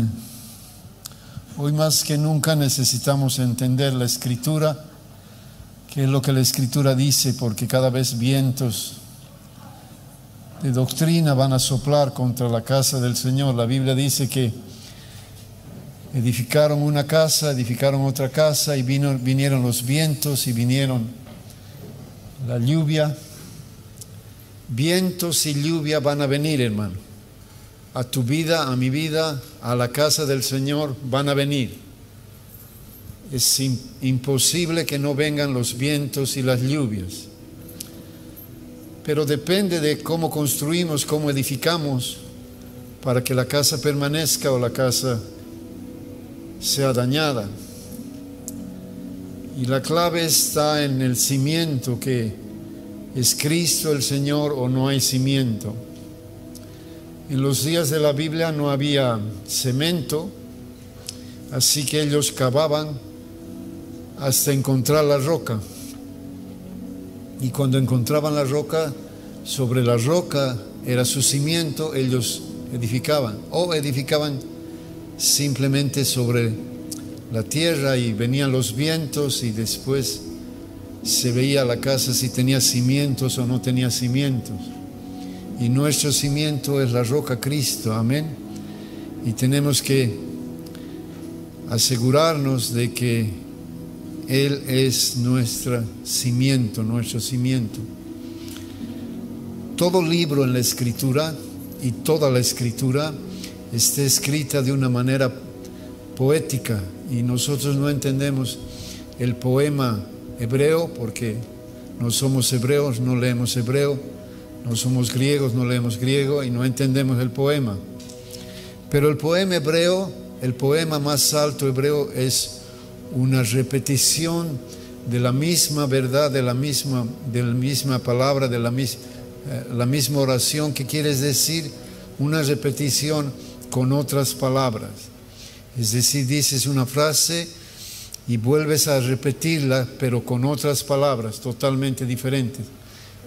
Amén. Hoy más que nunca necesitamos entender la Escritura, qué es lo que la Escritura dice, porque cada vez vientos de doctrina van a soplar contra la casa del Señor. La Biblia dice que edificaron una casa, edificaron otra casa y vinieron los vientos y vinieron la lluvia. Vientos y lluvia van a venir, hermano. A tu vida, a mi vida, a la casa del Señor van a venir. Es imposible que no vengan los vientos y las lluvias. Pero depende de cómo construimos, cómo edificamos, para que la casa permanezca o la casa sea dañada. Y la clave está en el cimiento, que es Cristo el Señor o no hay cimiento. En los días de la Biblia no había cemento, así que ellos cavaban hasta encontrar la roca. Y cuando encontraban la roca, sobre la roca era su cimiento, ellos edificaban. O edificaban simplemente sobre la tierra y venían los vientos y después se veía la casa si tenía cimientos o no tenía cimientos. Y nuestro cimiento es la roca Cristo, amén. Y tenemos que asegurarnos de que Él es nuestro cimiento. Todo libro en la Escritura y toda la Escritura está escrita de una manera poética, y nosotros no entendemos el poema hebreo porque no somos hebreos, no leemos hebreo. No somos griegos, no leemos griego y no entendemos el poema. Pero el poema hebreo, el poema más alto hebreo, es una repetición de la misma verdad, de la misma palabra, de la misma oración, que quiere decir una repetición con otras palabras. Es decir, dices una frase y vuelves a repetirla, pero con otras palabras totalmente diferentes.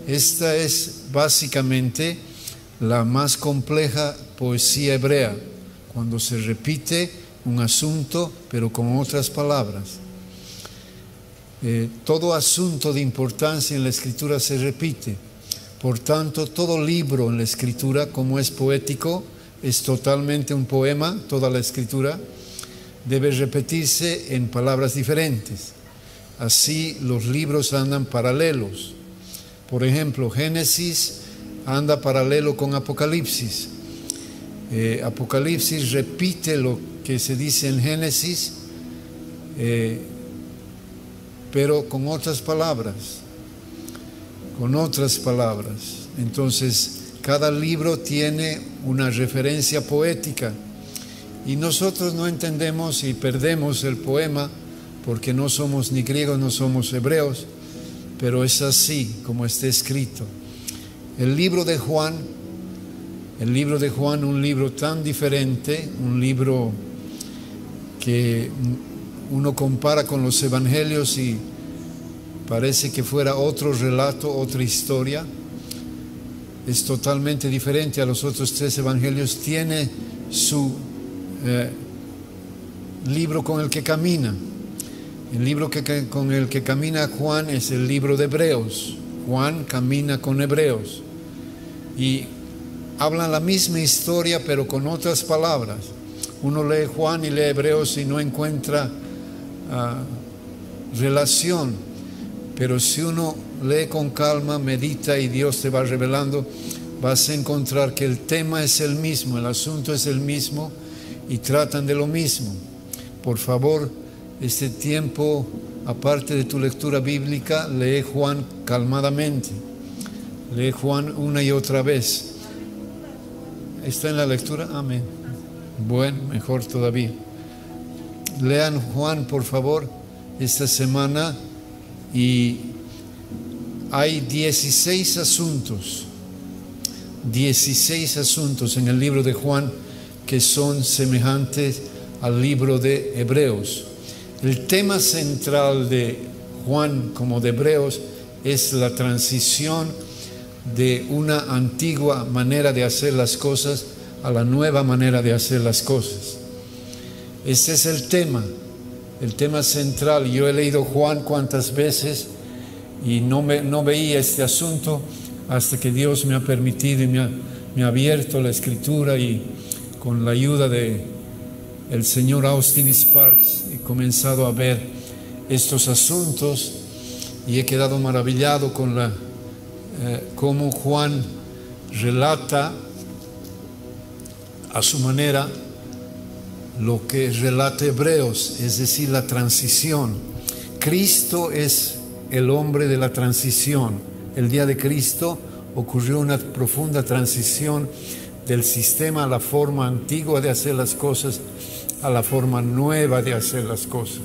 Esta es básicamente la más compleja poesía hebrea, cuando se repite un asunto pero con otras palabras. Todo asunto de importancia en la Escritura se repite. Por tanto, todo libro en la Escritura, como es poético, es totalmente un poema. Toda la Escritura debe repetirse en palabras diferentes. Así los libros andan paralelos. Por ejemplo, Génesis anda paralelo con Apocalipsis. Apocalipsis repite lo que se dice en Génesis, pero con otras palabras. Entonces, cada libro tiene una referencia poética y nosotros no entendemos y perdemos el poema porque no somos ni griegos, no somos hebreos. Pero es así como está escrito. El libro de Juan, un libro tan diferente, un libro que uno compara con los evangelios y parece que fuera otro relato, otra historia. Es totalmente diferente a los otros tres evangelios. Tiene su libro con el que camina. El libro con el que camina Juan es el libro de Hebreos. Juan camina con Hebreos y hablan la misma historia pero con otras palabras. Uno lee Juan y lee Hebreos y no encuentra relación, pero si uno lee con calma, medita y Dios te va revelando, vas a encontrar que el tema es el mismo, el asunto es el mismo y tratan de lo mismo. Por favor, este tiempo, aparte de tu lectura bíblica, lee Juan calmadamente. Lee Juan una y otra vez. ¿Está en la lectura? Amén. Bueno, mejor todavía. Lean Juan, por favor, esta semana, y hay 16 asuntos en el libro de Juan que son semejantes al libro de Hebreos. El tema central de Juan como de Hebreos es la transición de una antigua manera de hacer las cosas a la nueva manera de hacer las cosas. Este es el tema central. Yo he leído Juan cuántas veces y no veía este asunto hasta que Dios me ha permitido y me ha abierto la Escritura, y con la ayuda de el señor Austin Sparks he comenzado a ver estos asuntos y he quedado maravillado con cómo Juan relata a su manera lo que relata Hebreos, es decir, la transición. Cristo es el hombre de la transición. El día de Cristo ocurrió una profunda transición del sistema a la forma antigua de hacer las cosas a la forma nueva de hacer las cosas.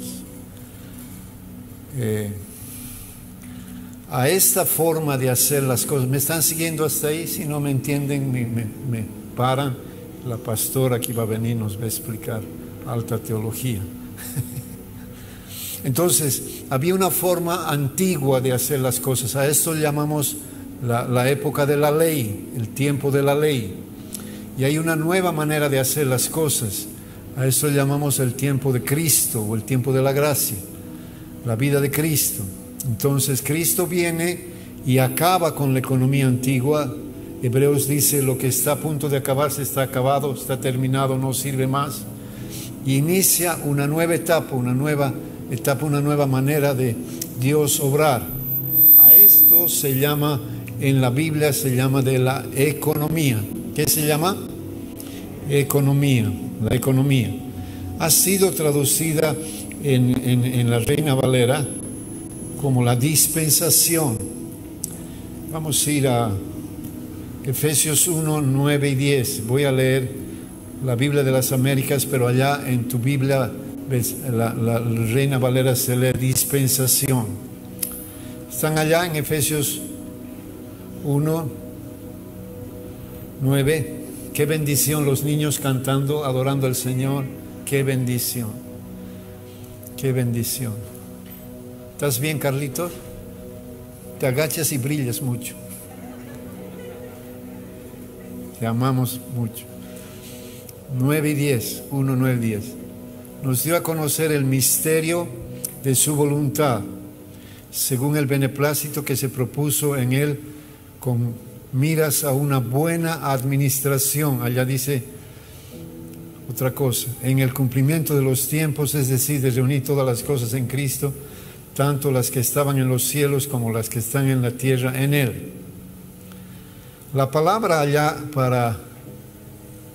A esta forma de hacer las cosas, ¿me están siguiendo hasta ahí? Si no me entienden, me paran. La pastora que va a venir nos va a explicar alta teología. Entonces, había una forma antigua de hacer las cosas. A esto llamamos la época de la ley, el tiempo de la ley. Y hay una nueva manera de hacer las cosas. A eso llamamos el tiempo de Cristo o el tiempo de la gracia, la vida de Cristo. Entonces Cristo viene y acaba con la economía antigua. Hebreos dice: lo que está a punto de acabarse está acabado, está terminado, no sirve más. Y inicia una nueva etapa, una nueva manera de Dios obrar. A esto se llama, en la Biblia se llama de la economía. ¿Qué se llama? Economía. La economía ha sido traducida en la Reina Valera como la dispensación. Vamos a ir a Efesios 1, 9 y 10. Voy a leer la Biblia de las Américas, pero allá en tu Biblia, ves, la Reina Valera se lee dispensación. Están allá en Efesios 1, 9. Qué bendición los niños cantando, adorando al Señor. Qué bendición. Qué bendición. ¿Estás bien, Carlitos? Te agachas y brillas mucho. Te amamos mucho. 9 y 10. 1, 9 y 10. Nos dio a conocer el misterio de su voluntad, según el beneplácito que se propuso en él con miras a una buena administración. Allá dice otra cosa: en el cumplimiento de los tiempos, es decir, de reunir todas las cosas en Cristo, tanto las que estaban en los cielos como las que están en la tierra en Él. La palabra allá para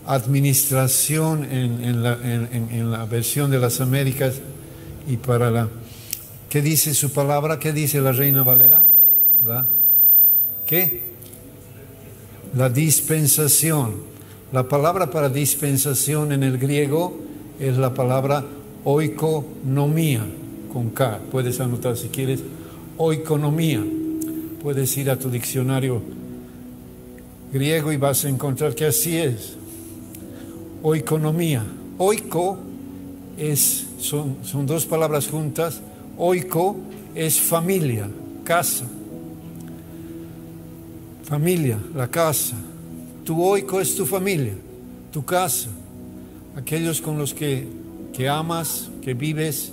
administración en la versión de las Américas y para ¿qué dice su palabra? ¿Qué dice la Reina Valera? ¿Qué? La dispensación. La palabra para dispensación en el griego es la palabra oikonomía, con K. Puedes anotar si quieres, oikonomía. Puedes ir a tu diccionario griego y vas a encontrar que así es. Oikonomía. Oiko son dos palabras juntas. Oiko es familia, casa. Familia, la casa. Tu oiko es tu familia, tu casa. Aquellos con los que amas, que vives,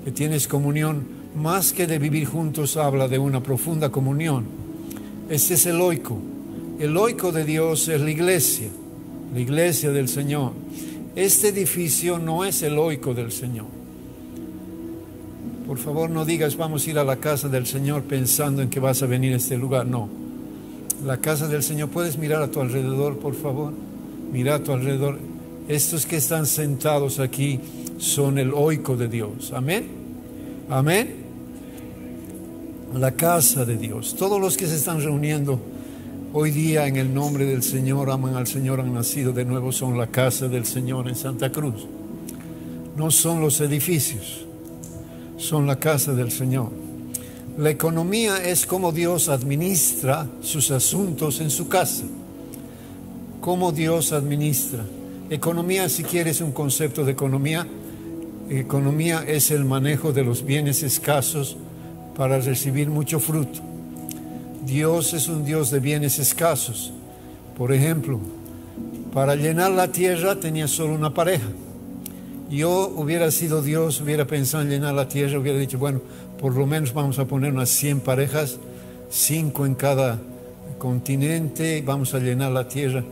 que tienes comunión. Más que de vivir juntos, habla de una profunda comunión. Este es el oiko. El oiko de Dios es la iglesia del Señor. Este edificio no es el oiko del Señor. Por favor, no digas vamos a ir a la casa del Señor pensando en que vas a venir a este lugar. No. La casa del Señor, puedes mirar a tu alrededor, por favor. Mira a tu alrededor. Estos que están sentados aquí son el oiko de Dios. Amén. Amén. La casa de Dios. Todos los que se están reuniendo hoy día en el nombre del Señor, aman al Señor, han nacido de nuevo, son la casa del Señor en Santa Cruz. No son los edificios, son la casa del Señor. La economía es cómo Dios administra sus asuntos en su casa. Cómo Dios administra. Economía, si quieres un concepto de economía, economía es el manejo de los bienes escasos para recibir mucho fruto. Dios es un Dios de bienes escasos. Por ejemplo, para llenar la tierra tenía solo una pareja. Yo hubiera sido Dios, hubiera pensado en llenar la tierra, hubiera dicho, bueno, por lo menos vamos a poner unas 100 parejas, 5 en cada continente, y vamos a llenar la tierra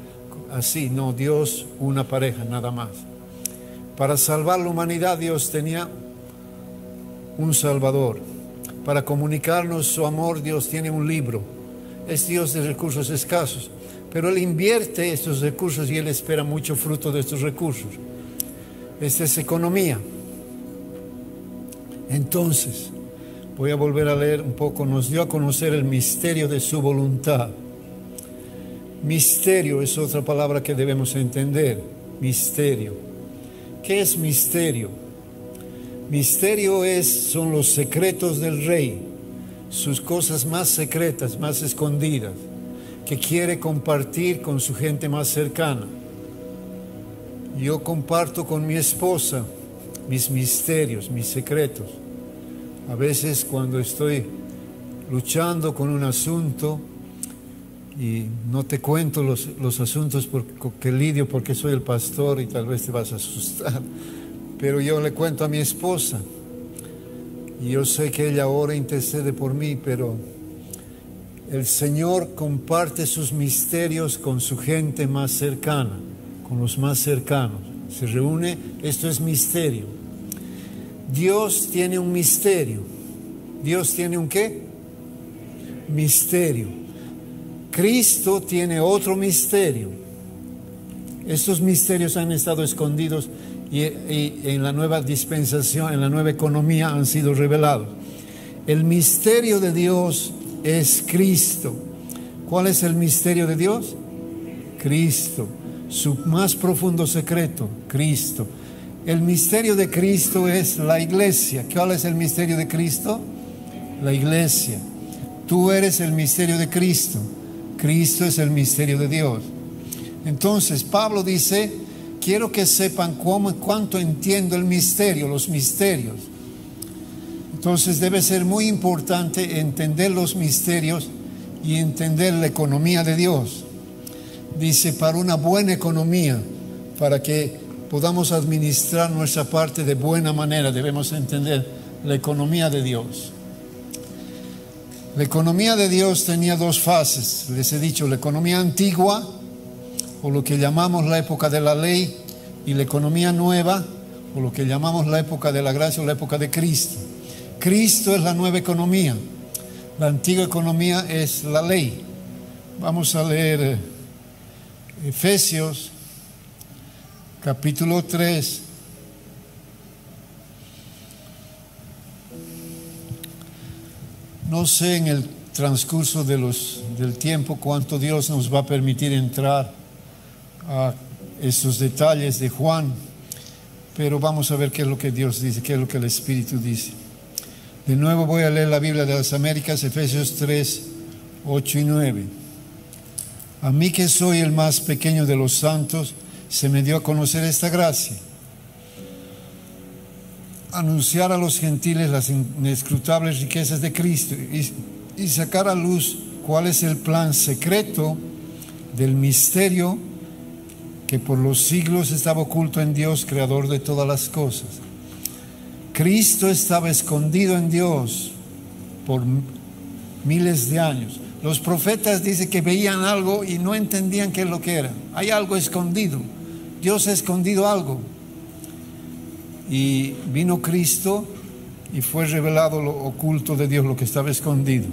así. No, Dios, una pareja, nada más. Para salvar la humanidad, Dios tenía un Salvador. Para comunicarnos su amor, Dios tiene un libro. Es Dios de recursos escasos, pero Él invierte estos recursos y Él espera mucho fruto de estos recursos. Esta es economía. Entonces, voy a volver a leer un poco. Nos dio a conocer el misterio de su voluntad. Misterio es otra palabra que debemos entender. Misterio. ¿Qué es misterio? Misterio son los secretos del Rey, sus cosas más secretas, más escondidas, que quiere compartir con su gente más cercana. Yo comparto con mi esposa mis misterios, mis secretos. A veces cuando estoy luchando con un asunto y no te cuento los asuntos que lidio porque soy el pastor y tal vez te vas a asustar, pero yo le cuento a mi esposa y yo sé que ella ora e intercede por mí, pero el Señor comparte sus misterios con su gente más cercana, con los más cercanos. Se reúne, esto es misterio. Dios tiene un misterio. ¿Dios tiene un qué? Misterio. Cristo tiene otro misterio. Estos misterios han estado escondidos y en la nueva dispensación, en la nueva economía han sido revelados. El misterio de Dios es Cristo. ¿Cuál es el misterio de Dios? Cristo. Su más profundo secreto, Cristo. El misterio de Cristo es la iglesia. ¿Cuál es el misterio de Cristo? La iglesia. Tú eres el misterio de Cristo. Cristo es el misterio de Dios. Entonces Pablo dice, quiero que sepan cuánto entiendo el misterio, los misterios. Entonces debe ser muy importante entender los misterios y entender la economía de Dios. Dice, para una buena economía, para que podamos administrar nuestra parte de buena manera, debemos entender la economía de Dios. La economía de Dios tenía dos fases. Les he dicho, la economía antigua, o lo que llamamos la época de la ley, y la economía nueva, o lo que llamamos la época de la gracia o la época de Cristo. Cristo es la nueva economía. La antigua economía es la ley. Vamos a leer Efesios capítulo 3. No sé en el transcurso del tiempo cuánto Dios nos va a permitir entrar a estos detalles de Juan, pero vamos a ver qué es lo que Dios dice, qué es lo que el Espíritu dice. De nuevo voy a leer la Biblia de las Américas, Efesios 3, 8 y 9. A mí, que soy el más pequeño de los santos, se me dio a conocer esta gracia: anunciar a los gentiles las inescrutables riquezas de Cristo y sacar a luz cuál es el plan secreto del misterio que por los siglos estaba oculto en Dios, creador de todas las cosas. Cristo estaba escondido en Dios por miles de años. Los profetas dicen que veían algo y no entendían qué es lo que era. Hay algo escondido. Dios ha escondido algo. Y vino Cristo y fue revelado lo oculto de Dios, lo que estaba escondido.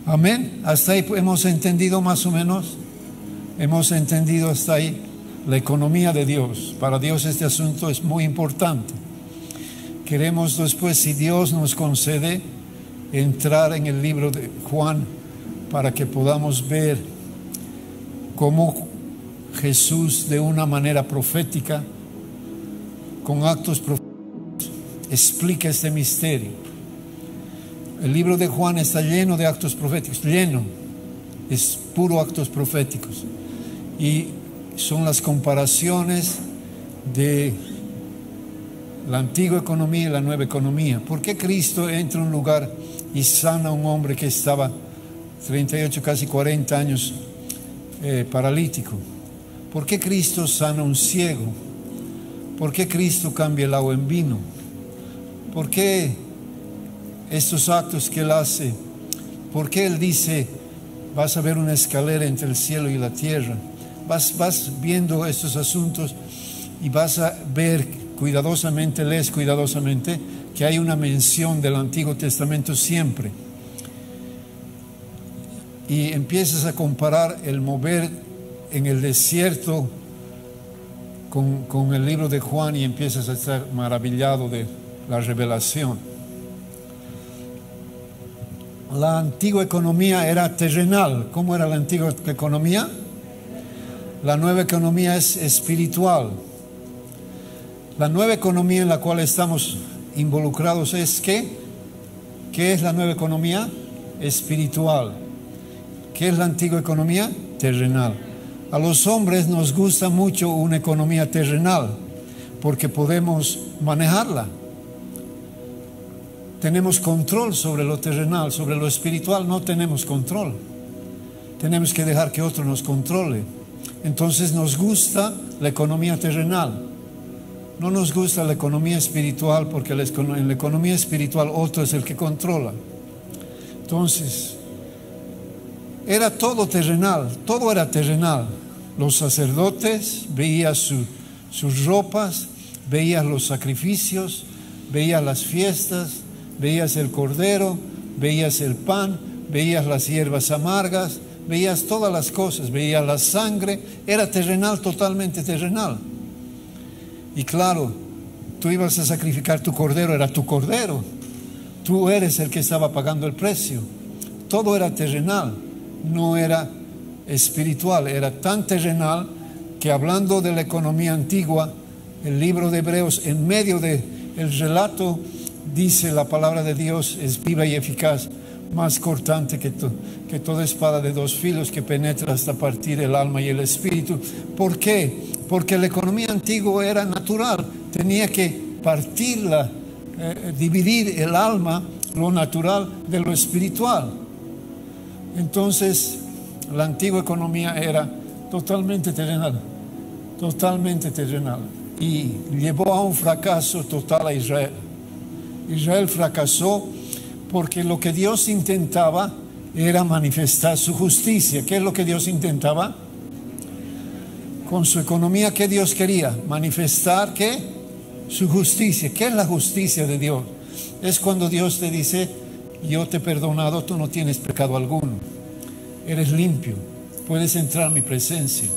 Amén. Hasta ahí hemos entendido más o menos. Hemos entendido hasta ahí la economía de Dios. Para Dios este asunto es muy importante. Queremos después, si Dios nos concede, entrar en el libro de Juan para que podamos ver cómo Jesús, de una manera profética, con actos proféticos, explica este misterio. El libro de Juan está lleno de actos proféticos, lleno, es puro actos proféticos, y son las comparaciones de la antigua economía y la nueva economía. ¿Por qué Cristo entra a un lugar y sana a un hombre que estaba 38, casi 40 años paralítico? ¿Por qué Cristo sana a un ciego? ¿Por qué Cristo cambia el agua en vino? ¿Por qué estos actos que Él hace? ¿Por qué Él dice, vas a ver una escalera entre el cielo y la tierra? Vas viendo estos asuntos y vas a ver cuidadosamente, lees cuidadosamente, que hay una mención del Antiguo Testamento siempre. Y empiezas a comparar el mover en el desierto con el libro de Juan y empiezas a estar maravillado de la revelación. La antigua economía era terrenal. ¿Cómo era la antigua economía? La nueva economía es espiritual. La nueva economía en la cual estamos involucrados es ¿qué? ¿Qué es la nueva economía? Espiritual. ¿Qué es la antigua economía? Terrenal. A los hombres nos gusta mucho una economía terrenal porque podemos manejarla. Tenemos control sobre lo terrenal, sobre lo espiritual no tenemos control. Tenemos que dejar que otro nos controle. Entonces nos gusta la economía terrenal. No nos gusta la economía espiritual porque en la economía espiritual otro es el que controla. Entonces, era todo terrenal, todo era terrenal. Los sacerdotes veían sus ropas, veían los sacrificios, veían las fiestas, veías el cordero, veías el pan, veías las hierbas amargas, veías todas las cosas, veías la sangre, era terrenal, totalmente terrenal. Y claro, tú ibas a sacrificar tu cordero, era tu cordero, tú eres el que estaba pagando el precio. Todo era terrenal, no era espiritual, era tan terrenal que hablando de la economía antigua, el libro de Hebreos, en medio del relato, dice la palabra de Dios es viva y eficaz, más cortante que toda espada de dos filos, que penetra hasta partir el alma y el espíritu. ¿Por qué? Porque la economía antigua era natural, tenía que partirla, dividir el alma, lo natural, de lo espiritual. Entonces, la antigua economía era totalmente terrenal, y llevó a un fracaso total a Israel. Israel fracasó porque lo que Dios intentaba era manifestar su justicia. ¿Qué es lo que Dios intentaba? Con su economía, ¿qué Dios quería? Manifestar, ¿qué? Su justicia. ¿Qué es la justicia de Dios? Es cuando Dios te dice, yo te he perdonado, tú no tienes pecado alguno. Eres limpio, puedes entrar a mi presencia.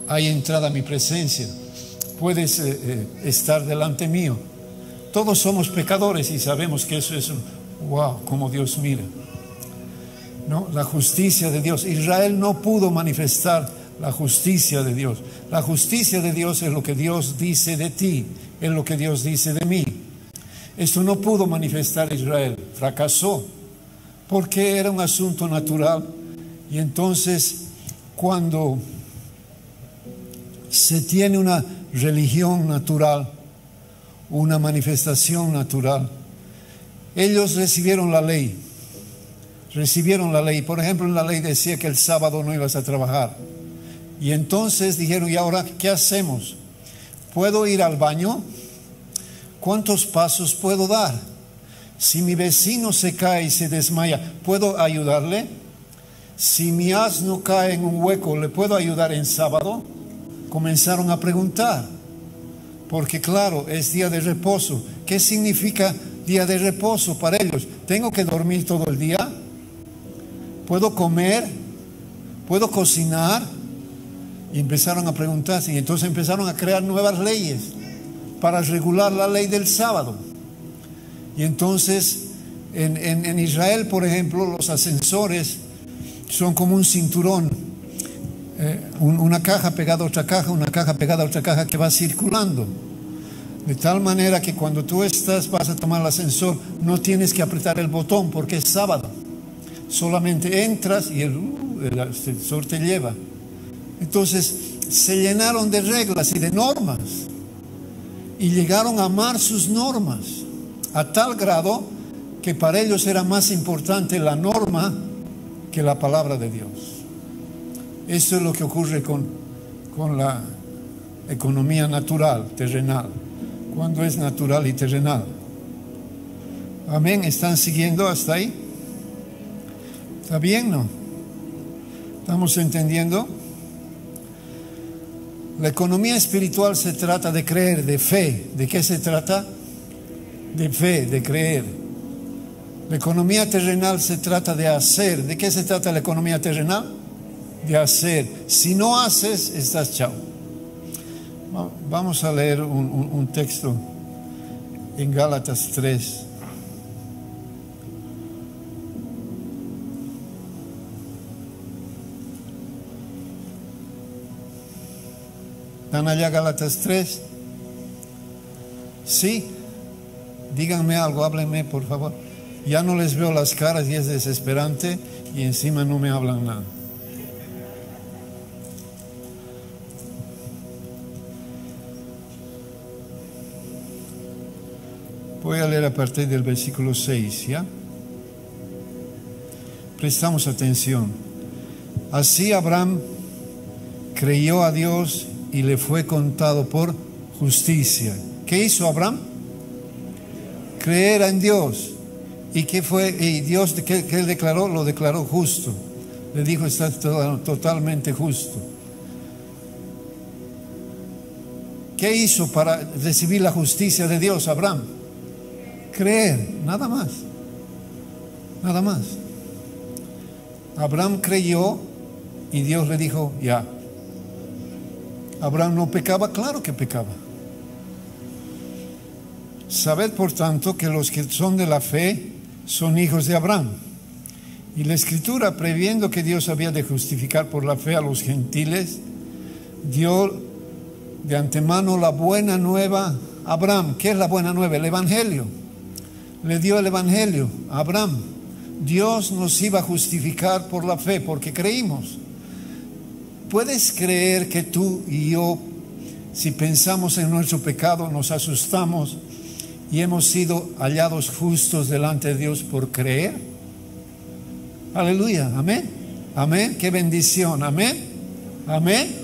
Hay entrada a mi presencia. Puedes estar delante mío. Todos somos pecadores y sabemos que eso es wow, como Dios mira. ¿No? La justicia de Dios. Israel no pudo manifestar la justicia de Dios. La justicia de Dios es lo que Dios dice de ti, es lo que Dios dice de mí. Esto no pudo manifestar Israel, fracasó, porque era un asunto natural. Y entonces, cuando se tiene una religión natural, una manifestación natural, ellos recibieron la ley. Por ejemplo, en la ley decía que el sábado no ibas a trabajar. Y entonces dijeron, ¿y ahora qué hacemos? ¿Puedo ir al baño? ¿Cuántos pasos puedo dar? Si mi vecino se cae y se desmaya, ¿puedo ayudarle? Si mi asno cae en un hueco, ¿le puedo ayudar en sábado? Comenzaron a preguntar, porque claro, es día de reposo. ¿Qué significa día de reposo para ellos? ¿Tengo que dormir todo el día? ¿Puedo comer? ¿Puedo cocinar? Y empezaron a preguntarse, y entonces empezaron a crear nuevas leyes para regular la ley del sábado. Y entonces en Israel, por ejemplo, los ascensores son como un cinturón, una caja pegada a otra caja, una caja pegada a otra caja que va circulando, de tal manera que cuando tú vas a tomar el ascensor no tienes que apretar el botón porque es sábado, solamente entras y el ascensor te lleva. Entonces se llenaron de reglas y de normas y llegaron a amar sus normas a tal grado que para ellos era más importante la norma que la palabra de Dios. Esto es lo que ocurre con economía natural, terrenal. ¿Cuándo es natural y terrenal? Amén. ¿Están siguiendo hasta ahí? ¿Está bien, no? ¿Estamos entendiendo? La economía espiritual se trata de creer, de fe. ¿De qué se trata? De fe, de creer. La economía terrenal se trata de hacer. ¿De qué se trata la economía terrenal? De hacer. Si no haces, estás chao. Vamos a leer un texto en Gálatas 3. ¿Están allá Gálatas 3? ¿Sí? Díganme algo, háblenme por favor. Ya no les veo las caras y es desesperante y encima no me hablan nada. Voy a leer a partir del versículo 6, ¿ya? Prestamos atención. Así Abraham creyó a Dios y le fue contado por justicia. ¿Qué hizo Abraham? Creer en Dios. ¿Y qué fue? Y Dios, ¿qué declaró? Lo declaró justo. Le dijo, estás totalmente justo. ¿Qué hizo para recibir la justicia de Dios, Abraham? Creer, nada más. Nada más. Abraham creyó y Dios le dijo, ya. Abraham no pecaba, claro que pecaba. Sabed por tanto que los que son de la fe son hijos de Abraham. Y la Escritura, previendo que Dios había de justificar por la fe a los gentiles, dio de antemano la buena nueva a Abraham. ¿Qué es la buena nueva? El Evangelio. Le dio el Evangelio a Abraham. Dios nos iba a justificar por la fe, porque creímos. ¿Puedes creer que tú y yo, si pensamos en nuestro pecado, nos asustamos y hemos sido hallados justos delante de Dios por creer? Aleluya, amén, amén, qué bendición, amén, amén.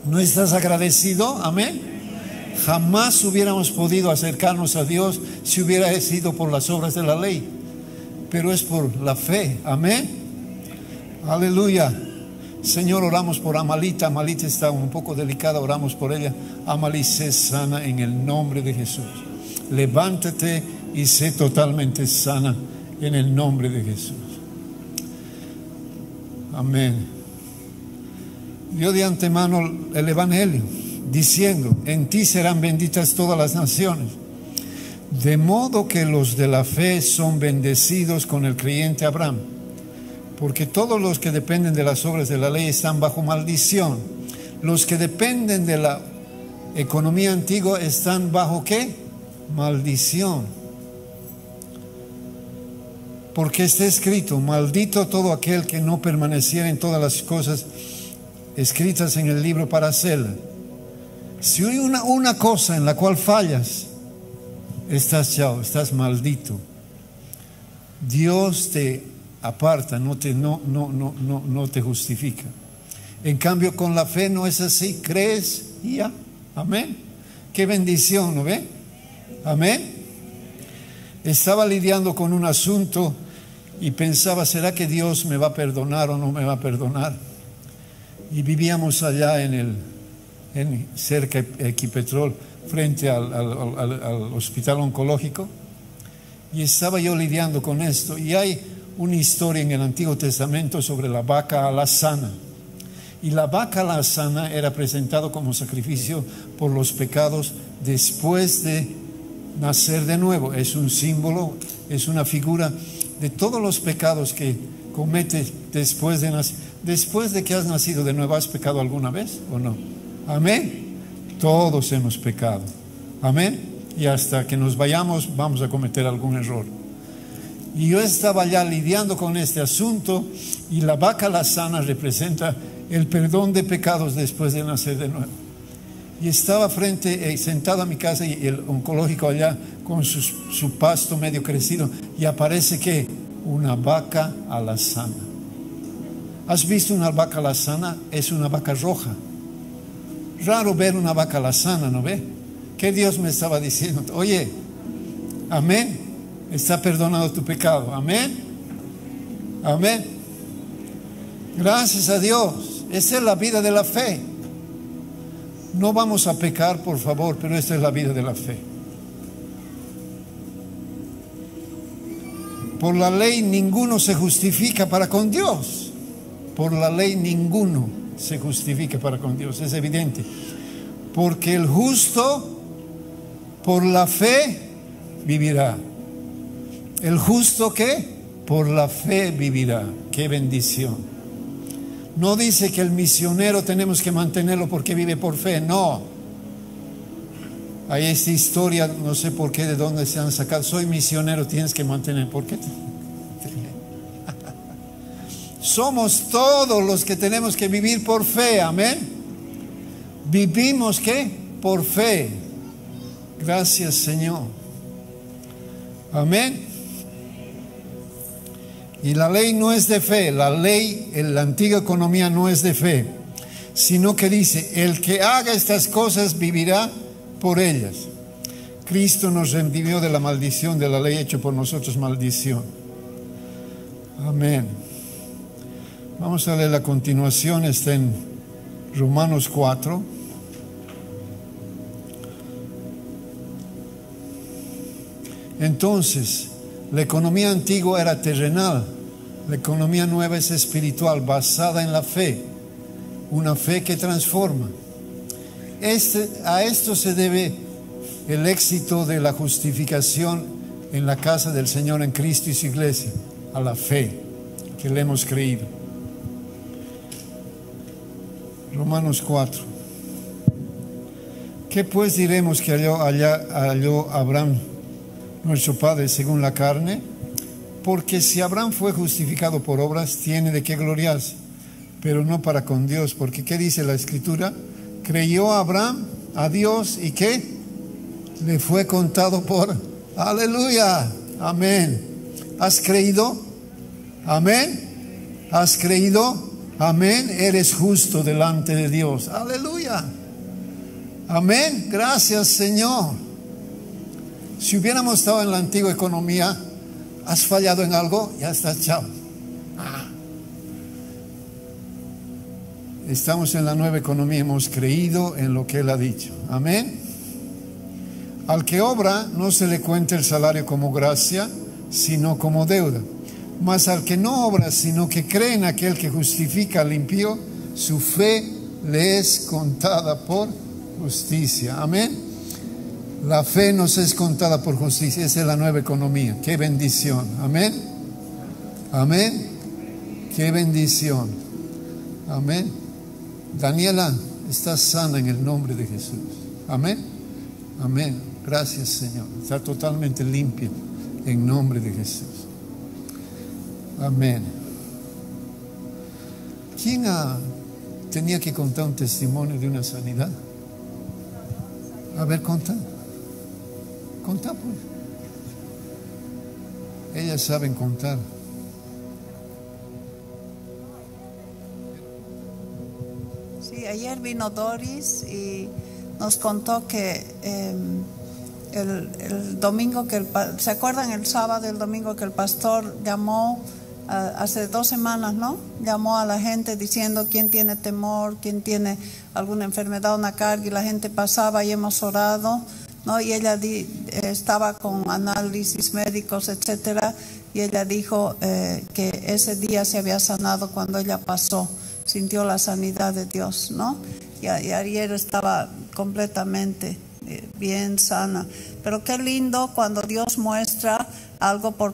¿No estás agradecido? Amén. Jamás hubiéramos podido acercarnos a Dios si hubiera sido por las obras de la ley, pero es por la fe, amén, aleluya. Señor, oramos por Amalita. Amalita está un poco delicada, oramos por ella. Amalí, sé sana en el nombre de Jesús. Levántate y sé totalmente sana en el nombre de Jesús. Amén. Dio de antemano el Evangelio, diciendo, en ti serán benditas todas las naciones. De modo que los de la fe son bendecidos con el creyente Abraham. Porque todos los que dependen de las obras de la ley están bajo maldición. Los que dependen de la economía antigua están bajo ¿qué? Maldición. Porque está escrito, maldito todo aquel que no permaneciera en todas las cosas escritas en el libro para hacerlas. Si hay una cosa en la cual fallas, estás chao, estás maldito. Dios te aparta, no te justifica. En cambio, con la fe no es así. Crees y ya. Amén. Qué bendición, ¿no ve? Amén. Estaba lidiando con un asunto y pensaba, ¿será que Dios me va a perdonar o no me va a perdonar? Y vivíamos allá cerca de Equipetrol, frente al hospital oncológico. Y estaba yo lidiando con esto. Y hay una historia en el Antiguo Testamento sobre la vaca alazana. Y la vaca alazana era presentado como sacrificio por los pecados después de nacer de nuevo. Es un símbolo, es una figura de todos los pecados que cometes después de nacer. Después de que has nacido de nuevo, ¿has pecado alguna vez o no? Amén. Todos hemos pecado. Amén. Y hasta que nos vayamos vamos a cometer algún error. Y yo estaba ya lidiando con este asunto, y la vaca alazana representa el perdón de pecados después de nacer de nuevo. Y estaba sentado a mi casa, y el oncológico allá con su pasto medio crecido, y aparece ¿qué? Una vaca alazana. ¿Has visto una vaca alazana? Es una vaca roja, raro ver una vaca alazana, ¿no ve? ¿Qué Dios me estaba diciendo? Oye, amén, está perdonado tu pecado, amén, amén. Gracias a Dios. Esa es la vida de la fe. No vamos a pecar, por favor, pero esta es la vida de la fe. Por la ley ninguno se justifica para con Dios. Por la ley ninguno se justifica para con Dios. Es evidente. Porque el justo por la fe vivirá. ¿El justo qué? Por la fe vivirá. ¡Qué bendición! No dice que el misionero tenemos que mantenerlo porque vive por fe. No. Hay esta historia, no sé por qué, de dónde se han sacado. Soy misionero, tienes que mantener. ¿Por qué? Somos todos los que tenemos que vivir por fe. Amén. Vivimos ¿qué? Por fe. Gracias, Señor. Amén. Y la ley no es de fe. La ley en la antigua economía no es de fe, sino que dice: el que haga estas cosas vivirá por ellas. Cristo nos redimió de la maldición de la ley, hecho por nosotros maldición. Amén. Vamos a leer la continuación. Está en Romanos 4. Entonces, la economía antigua era terrenal. La economía nueva es espiritual, basada en la fe. Una fe que transforma. A esto se debe el éxito de la justificación en la casa del Señor en Cristo y su iglesia. A la fe que le hemos creído. Romanos 4. ¿Qué pues diremos que halló Abraham, nuestro padre, según la carne? Porque si Abraham fue justificado por obras, tiene de qué gloriarse, pero no para con Dios. Porque ¿qué dice la Escritura? Creyó Abraham a Dios y ¿qué? Le fue contado por... ¡Aleluya! Amén. ¿Has creído? Amén. ¿Has creído? Amén. Eres justo delante de Dios. ¡Aleluya! Amén. Gracias, Señor. Si hubiéramos estado en la antigua economía, has fallado en algo, ya está, chao. Estamos en la nueva economía, hemos creído en lo que Él ha dicho. Amén. Al que obra no se le cuenta el salario como gracia, sino como deuda. Mas al que no obra, sino que cree en aquel que justifica al impío, su fe le es contada por justicia. Amén. La fe nos es contada por justicia. Esa es la nueva economía. Qué bendición. Amén. Amén. Qué bendición. Amén. Daniela, estás sana en el nombre de Jesús. Amén. Amén. Gracias, Señor. Está totalmente limpia en nombre de Jesús. Amén. ¿Quién tenía que contar un testimonio de una sanidad? A ver, contá. Contá, pues. Ellas saben contar. Sí, ayer vino Doris y nos contó que el domingo que ¿se acuerdan el sábado, el domingo que el pastor llamó hace 2 semanas, ¿no? Llamó a la gente diciendo quién tiene temor, quién tiene alguna enfermedad, una carga, y la gente pasaba y hemos orado, ¿no? Y ella estaba con análisis médicos, etcétera, y ella dijo que ese día se había sanado cuando ella pasó, sintió la sanidad de Dios, ¿no? Y ayer estaba completamente bien sana. Pero qué lindo cuando Dios muestra algo por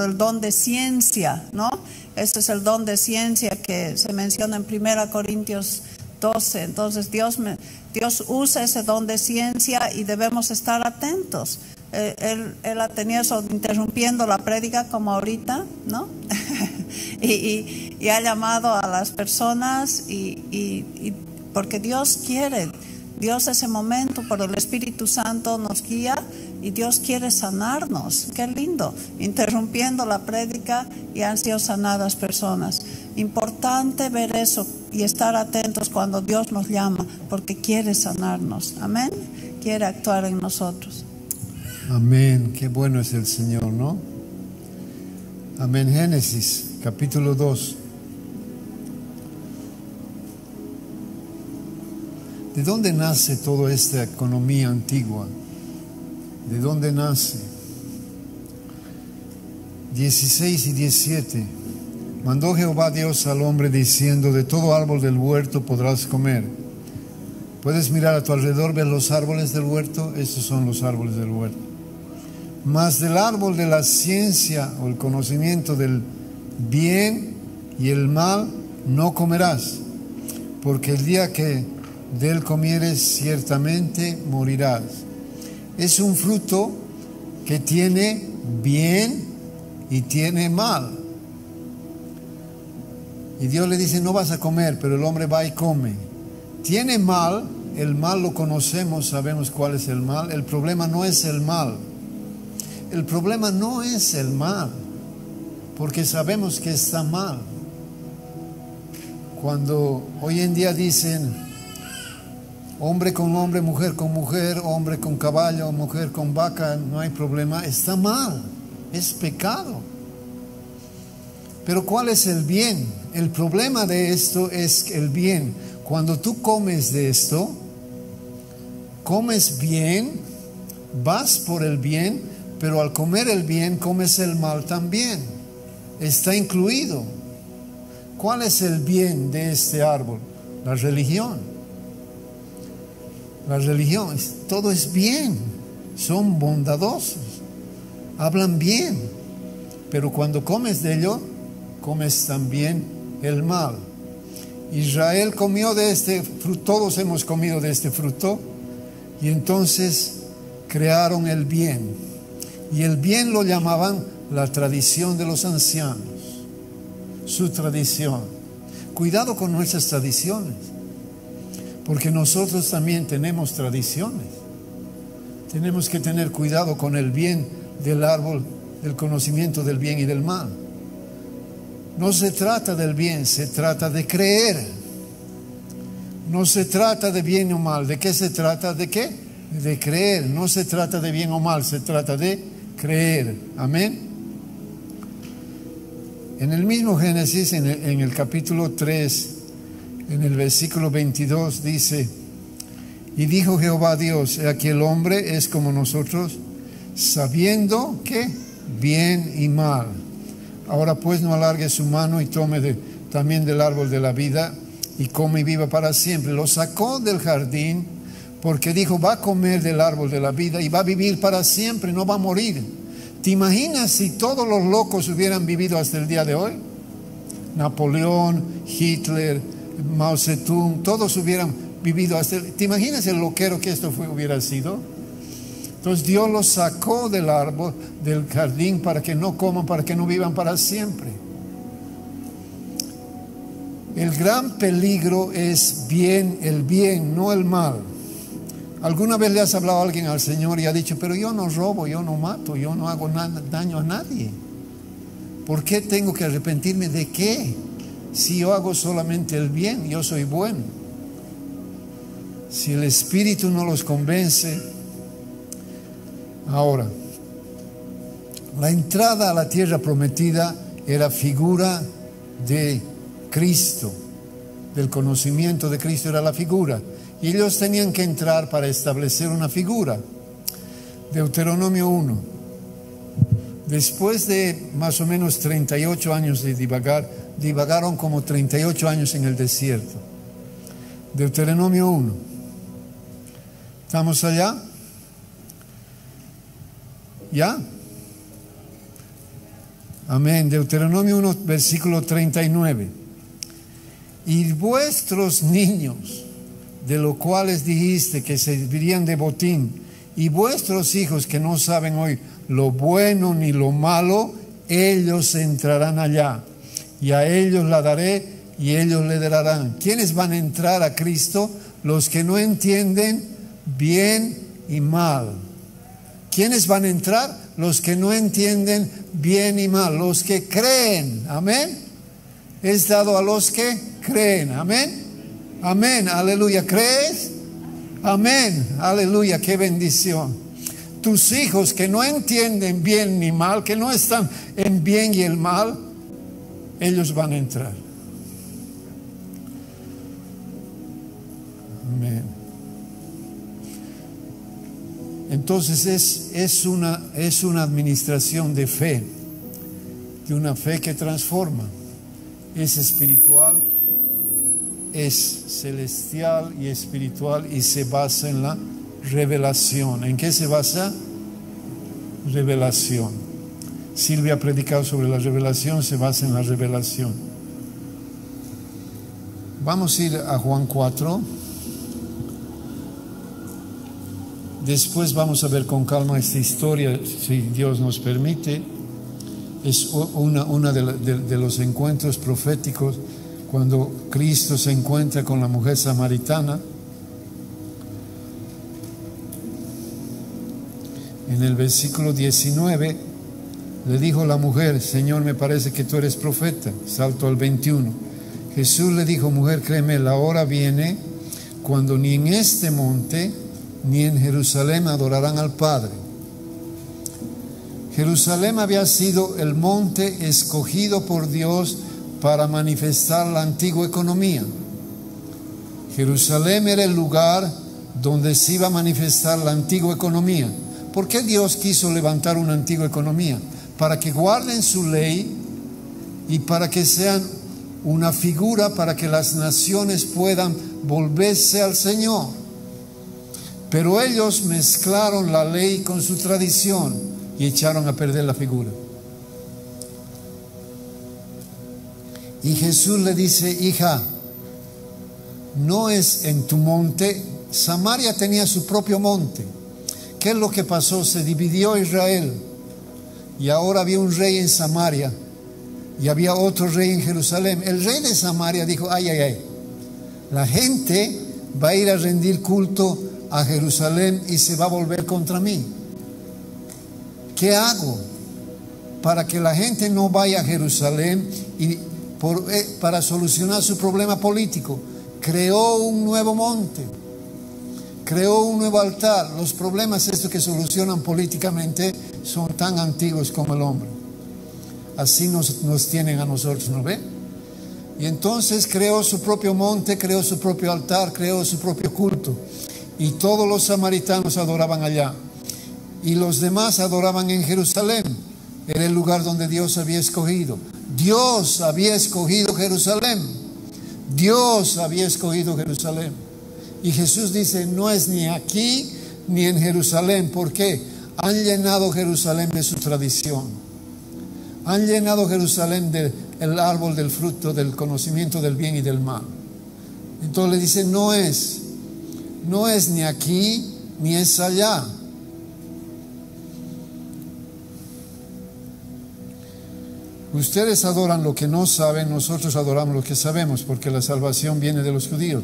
el don de ciencia, ¿no? Este es el don de ciencia que se menciona en 1 Corintios 12. Entonces Dios usa ese don de ciencia y debemos estar atentos. Él ha tenido eso, interrumpiendo la prédica como ahorita, ¿no? y ha llamado a las personas y porque Dios quiere. Dios ese momento por el Espíritu Santo nos guía y Dios quiere sanarnos. Qué lindo, interrumpiendo la prédica y han sido sanadas personas. Importante ver eso y estar atentos cuando Dios nos llama, porque quiere sanarnos. Amén. Quiere actuar en nosotros. Amén. Qué bueno es el Señor, ¿no? Amén. Génesis, capítulo 2. ¿De dónde nace toda esta economía antigua? ¿De dónde nace? 16 y 17. Mandó Jehová Dios al hombre diciendo: de todo árbol del huerto podrás comer. Puedes mirar a tu alrededor, ver los árboles del huerto. Estos son los árboles del huerto. Mas del árbol de la ciencia o el conocimiento del bien y el mal no comerás, porque el día que de él comieres ciertamente morirás. Es un fruto que tiene bien y tiene mal. Y Dios le dice: no vas a comer, pero el hombre va y come. Tiene mal, el mal lo conocemos, sabemos cuál es el mal. El problema no es el mal. El problema no es el mal, porque sabemos que está mal. Cuando hoy en día dicen hombre con hombre, mujer con mujer, hombre con caballo, mujer con vaca, no hay problema, está mal, es pecado. Pero ¿cuál es el bien? El problema de esto es el bien. Cuando tú comes de esto, comes bien, vas por el bien, pero al comer el bien, comes el mal también. Está incluido. ¿Cuál es el bien de este árbol? La religión. La religión, todo es bien, son bondadosos, hablan bien, pero cuando comes de ello, comes también el mal. Israel comió de este fruto, todos hemos comido de este fruto, y entonces crearon el bien, y el bien lo llamaban la tradición de los ancianos, su tradición. Cuidado con nuestras tradiciones, porque nosotros también tenemos tradiciones. Tenemos que tener cuidado con el bien del árbol, del conocimiento del bien y del mal. No se trata del bien, se trata de creer. No se trata de bien o mal. ¿De qué se trata? ¿De qué? De creer. No se trata de bien o mal, se trata de creer. Amén. En el mismo Génesis, en el capítulo 3, en el versículo 22 dice: y dijo Jehová Dios, he aquí el hombre es como nosotros, sabiendo que bien y mal. Ahora pues no alargue su mano y tome también del árbol de la vida y come y viva para siempre. Lo sacó del jardín porque dijo: va a comer del árbol de la vida y va a vivir para siempre, no va a morir. ¿Te imaginas si todos los locos hubieran vivido hasta el día de hoy? Napoleón, Hitler, Mao Zedong, todos hubieran vivido hasta ¿te imaginas el loquero que esto hubiera sido? Entonces Dios los sacó del árbol, del jardín, para que no coman, para que no vivan para siempre. El gran peligro es el bien, no el mal. ¿Alguna vez le has hablado a alguien al Señor y ha dicho: pero yo no robo, yo no mato, yo no hago daño a nadie? ¿Por qué tengo que arrepentirme de qué? Si yo hago solamente el bien, yo soy bueno. Si el Espíritu no los convence. Ahora, la entrada a la tierra prometida era figura de Cristo, del conocimiento de Cristo era la figura. Y ellos tenían que entrar para establecer una figura. Deuteronomio 1. Después de más o menos 38 años de divagaron como 38 años en el desierto. Deuteronomio 1. ¿Estamos allá? ¿Ya? Amén. Deuteronomio 1, versículo 39. Y vuestros niños, de los cuales dijiste que servirían de botín, y vuestros hijos que no saben hoy lo bueno ni lo malo, ellos entrarán allá, y a ellos la daré, y ellos le darán. ¿Quiénes van a entrar a Cristo? Los que no entienden bien y mal. ¿Quiénes van a entrar? Los que no entienden bien y mal, los que creen. Amén. es dado a los que creen. Amén. Amén. Aleluya. ¿Crees? Amén. Aleluya. Qué bendición. Tus hijos que no entienden bien ni mal, que no están en bien y el mal, ellos van a entrar. Amén. Entonces es una administración de fe, de una fe que transforma. Es espiritual, es celestial y espiritual, y se basa en la revelación. ¿En qué se basa? Revelación. Silvia ha predicado sobre la revelación, se basa en la revelación. Vamos a ir a Juan 4. Después vamos a ver con calma esta historia, si Dios nos permite. Es una de los encuentros proféticos cuando Cristo se encuentra con la mujer samaritana. En el versículo 19 le dijo la mujer: Señor, me parece que tú eres profeta. Salto al 21. Jesús le dijo: mujer, créeme, la hora viene cuando ni en este monte ni en Jerusalén adorarán al Padre. Jerusalén había sido el monte escogido por Dios para manifestar la antigua economía. Jerusalén era el lugar donde se iba a manifestar la antigua economía. ¿Por qué Dios quiso levantar una antigua economía? Para que guarden su ley y para que sean una figura para que las naciones puedan volverse al Señor. Pero ellos mezclaron la ley con su tradición y echaron a perder la figura. Y Jesús le dice: hija, no es en tu monte. Samaria tenía su propio monte. ¿Qué es lo que pasó? Se dividió Israel y ahora había un rey en Samaria y había otro rey en Jerusalén. El rey de Samaria dijo: ay, la gente va a ir a rendir culto a Jerusalén y se va a volver contra mí. ¿Qué hago para que la gente no vaya a Jerusalén y para solucionar su problema político? Creó un nuevo monte, creó un nuevo altar. Los problemas estos que solucionan políticamente son tan antiguos como el hombre. Así nos tienen a nosotros, ¿no ve? Y entonces creó su propio monte, creó su propio altar, creó su propio culto. Y todos los samaritanos adoraban allá. Y los demás adoraban en Jerusalén. Era el lugar donde Dios había escogido. Dios había escogido Jerusalén. Dios había escogido Jerusalén. Y Jesús dice: no es ni aquí ni en Jerusalén. ¿Por qué? Han llenado Jerusalén de su tradición. Han llenado Jerusalén del árbol del fruto del conocimiento del bien y del mal. Entonces le dice: no es ni aquí ni es allá. Ustedes adoran lo que no saben, nosotros adoramos lo que sabemos, porque la salvación viene de los judíos.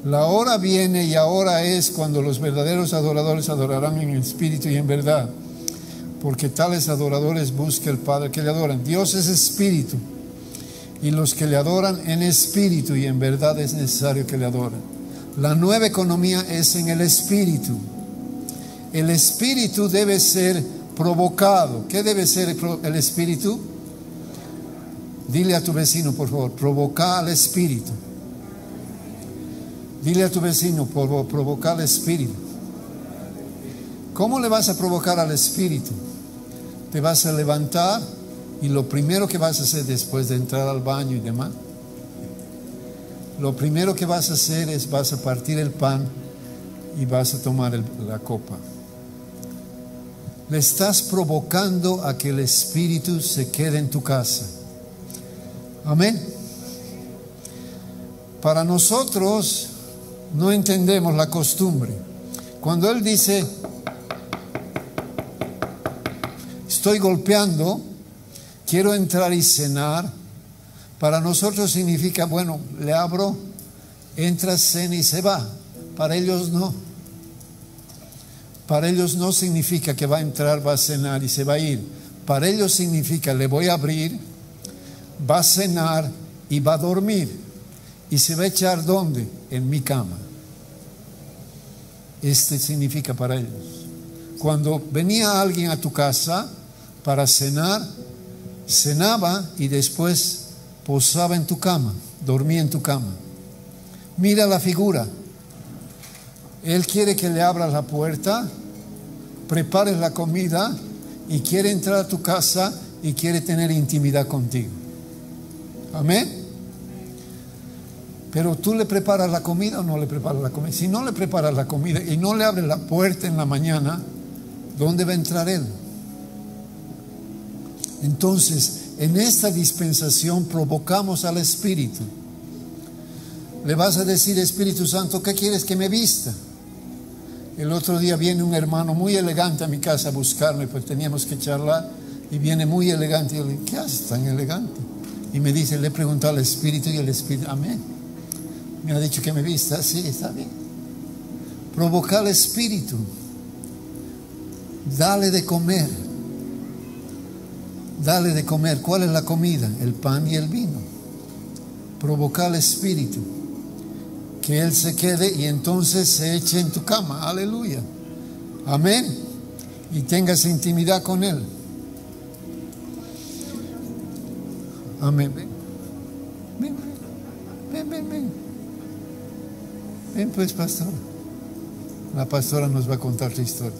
La hora viene y ahora es cuando los verdaderos adoradores adorarán en espíritu y en verdad, porque tales adoradores busca el Padre que le adoran. Dios es espíritu, y los que le adoran en espíritu y en verdad es necesario que le adoren. La nueva economía es en el espíritu. El espíritu debe ser provocado. ¿Qué debe ser el espíritu? Dile a tu vecino, por favor: provocar al espíritu. Dile a tu vecino: provocar al espíritu. ¿Cómo le vas a provocar al espíritu? Te vas a levantar y lo primero que vas a hacer después de entrar al baño y demás, lo primero que vas a hacer es vas a partir el pan y vas a tomar la copa. Le estás provocando a que el espíritu se quede en tu casa. Amén. Para nosotros no entendemos la costumbre. Cuando él dice: estoy golpeando, quiero entrar y cenar, para nosotros significa: bueno, le abro, entra, cena y se va. Para ellos no. Para ellos no significa que va a entrar, va a cenar y se va a ir. Para ellos significa: le voy a abrir, va a cenar y va a dormir. ¿Y se va a echar dónde? En mi cama. Este significa para ellos. Cuando venía alguien a tu casa para cenar, cenaba y después posaba en tu cama, dormía en tu cama. Mira la figura. Él quiere que le abras la puerta, prepares la comida y quiere entrar a tu casa y quiere tener intimidad contigo. Amén. Pero tú le preparas la comida o no le preparas la comida. Si no le preparas la comida y no le abres la puerta en la mañana, ¿dónde va a entrar él? Entonces, en esta dispensación provocamos al Espíritu. Le vas a decir: Espíritu Santo, ¿qué quieres que me vista? El otro día viene un hermano muy elegante a mi casa a buscarme, pues teníamos que charlar, y viene muy elegante. Y yo le digo: ¿qué haces tan elegante? Y me dice: le he preguntado al Espíritu, y el Espíritu, amén, me ha dicho que me vista. Sí, está bien. Provoca al Espíritu. Dale de comer. Dale de comer. ¿Cuál es la comida? El pan y el vino. Provoca al Espíritu, que Él se quede y entonces se eche en tu cama. Aleluya. Amén. Y tengas intimidad con Él. Amén. Ven. Ven, ven, ven, ven. Ven pues, pastora. La pastora nos va a contar tu historia.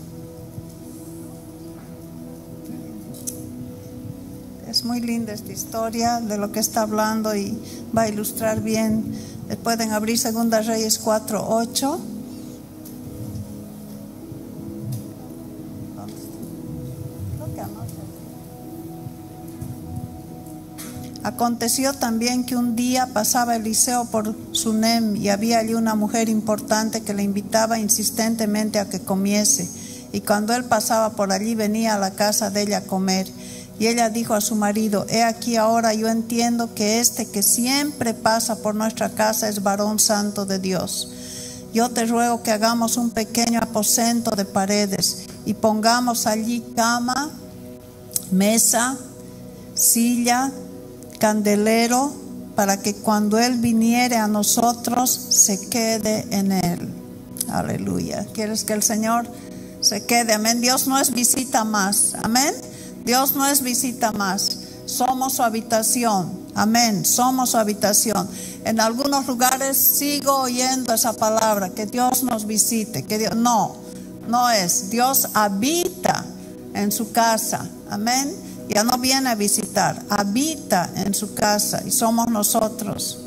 Es muy linda esta historia de lo que está hablando y va a ilustrar bien. Pueden abrir 2 Reyes 4:8. Aconteció también que un día pasaba Eliseo por Sunem y había allí una mujer importante que le invitaba insistentemente a que comiese. Y cuando él pasaba por allí, venía a la casa de ella a comer. Y ella dijo a su marido: he aquí ahora yo entiendo que este que siempre pasa por nuestra casa es varón santo de Dios. Yo te ruego que hagamos un pequeño aposento de paredes y pongamos allí cama, mesa, silla, candelero, para que cuando Él viniere a nosotros se quede en Él. Aleluya. ¿Quieres que el Señor se quede? Amén. Dios no es visita más. Amén. Dios no es visita más. Somos su habitación. Amén. Somos su habitación. En algunos lugares sigo oyendo esa palabra, que Dios nos visite. Que Dios, no es. Dios habita en su casa. Amén. Ya no viene a visitar, habita en su casa y somos nosotros.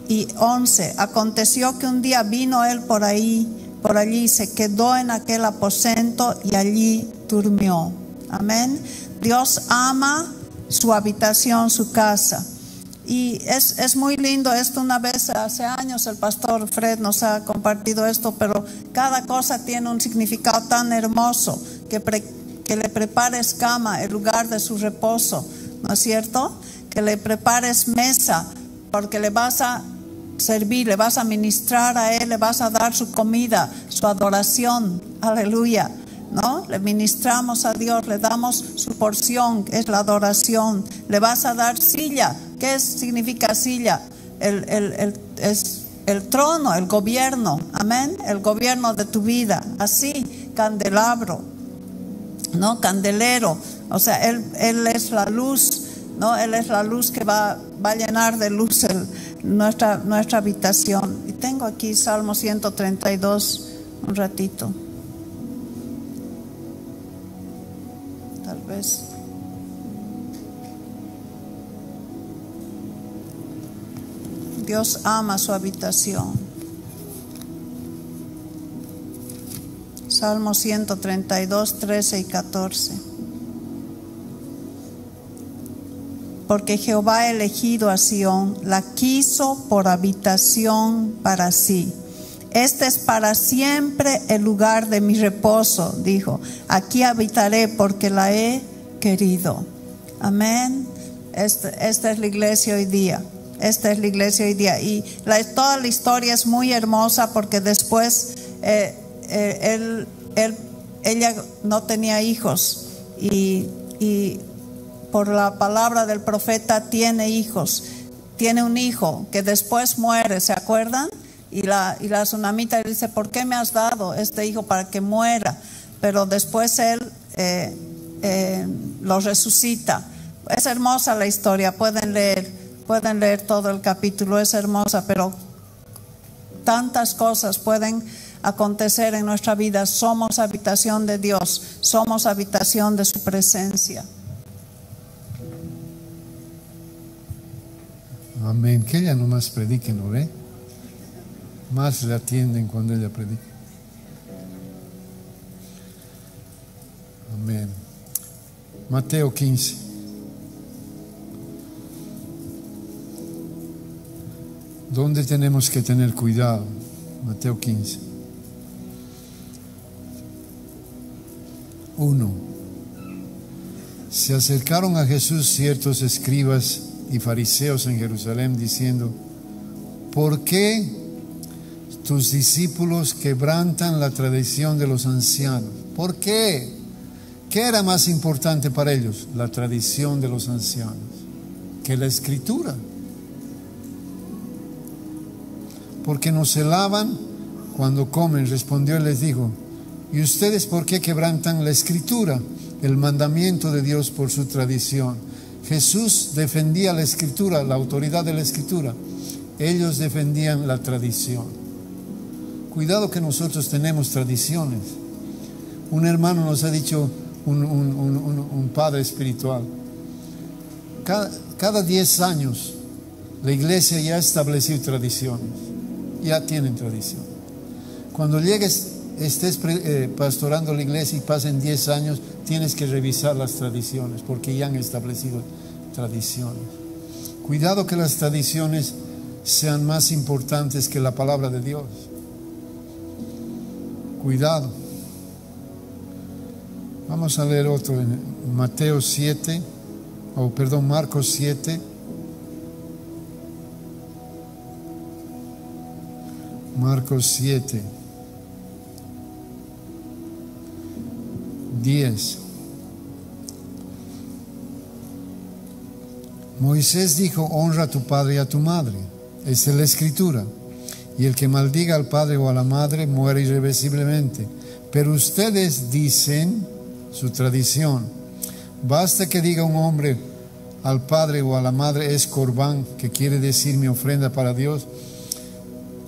Y 11, aconteció que un día vino él por allí, se quedó en aquel aposento y allí durmió. Amén. Dios ama su habitación, su casa. Y es muy lindo esto. Una vez hace años el pastor Fred nos ha compartido esto, pero cada cosa tiene un significado tan hermoso, que le prepares cama, el lugar de su reposo, ¿no es cierto? Que le prepares mesa, porque le vas a servir, le vas a ministrar a Él, le vas a dar su comida, su adoración, aleluya, ¿no? Le ministramos a Dios, le damos su porción, es la adoración. Le vas a dar silla. ¿Qué significa silla? Es el trono, el gobierno, amén, el gobierno de tu vida. Así, candelabro, ¿no? Candelero, o sea, Él es la luz, ¿no? Él es la luz que va a llenar de luz nuestra habitación. Y tengo aquí Salmo 132, un ratito. Tal vez. Dios ama su habitación. Salmo 132, 13 y 14. Porque Jehová ha elegido a Sión, la quiso por habitación para sí. Este es para siempre el lugar de mi reposo, dijo. Aquí habitaré porque la he querido. Amén. Esta es la iglesia hoy día. Esta es la iglesia hoy día. Y toda la historia es muy hermosa porque después ella no tenía hijos y por la palabra del profeta tiene hijos. tiene un hijo que después muere, ¿se acuerdan? Y la tsunamita le dice, ¿por qué me has dado este hijo para que muera? Pero después él lo resucita. Es hermosa la historia, pueden leer todo el capítulo, es hermosa, pero tantas cosas pueden acontecer en nuestra vida. Somos habitación de Dios, somos habitación de su presencia. Amén. Que ella nomás predique, ¿no ve? Más le atienden cuando ella predica. Amén. Mateo 15. ¿Dónde tenemos que tener cuidado? Mateo 15. 1. Se acercaron a Jesús ciertos escribas y fariseos en Jerusalén diciendo: ¿por qué tus discípulos quebrantan la tradición de los ancianos? ¿Por qué? ¿Qué era más importante para ellos? La tradición de los ancianos que la escritura. Porque no se lavan cuando comen. Respondió y les dijo: ¿y ustedes por qué quebrantan la escritura, el mandamiento de Dios por su tradición? Jesús defendía la escritura, la autoridad de la escritura. Ellos defendían la tradición. Cuidado que nosotros tenemos tradiciones. Un hermano nos ha dicho, un padre espiritual, cada 10 años la iglesia ya ha establecido tradiciones, ya tienen tradición. Cuando llegues, estés pastorando la iglesia y pasen 10 años, tienes que revisar las tradiciones, porque ya han establecido tradiciones. Cuidado que las tradiciones sean más importantes que la palabra de Dios. Cuidado. Vamos a leer otro en Marcos 7. Marcos 7, 10. Moisés dijo: honra a tu padre y a tu madre. Esta es la escritura. Y el que maldiga al padre o a la madre muere irreversiblemente. Pero ustedes dicen, su tradición, basta que diga un hombre al padre o a la madre es corbán, que quiere decir mi ofrenda para Dios,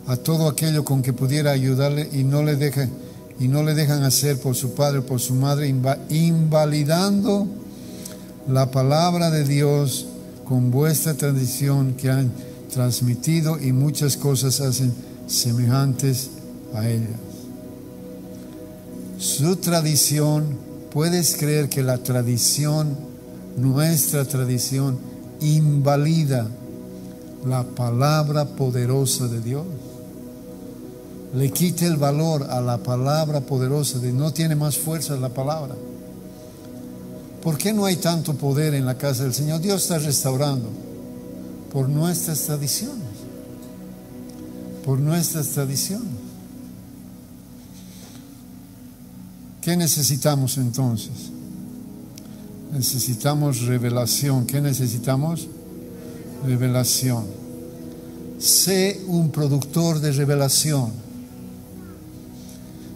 a todo aquello con que pudiera ayudarle, y no le dejan hacer por su padre o por su madre, invalidando la palabra de Dios con vuestra tradición que han transmitido, y muchas cosas hacen semejantes a ellas. Su tradición, ¿puedes creer que la tradición, nuestra tradición, invalida la palabra poderosa de Dios? Le quita el valor a la palabra poderosa de Dios. No tiene más fuerza la palabra. ¿Por qué no hay tanto poder en la casa del Señor? Dios está restaurando por nuestras tradiciones. Por nuestras tradiciones. ¿Qué necesitamos entonces? Necesitamos revelación. ¿Qué necesitamos? Revelación. Sé un productor de revelación.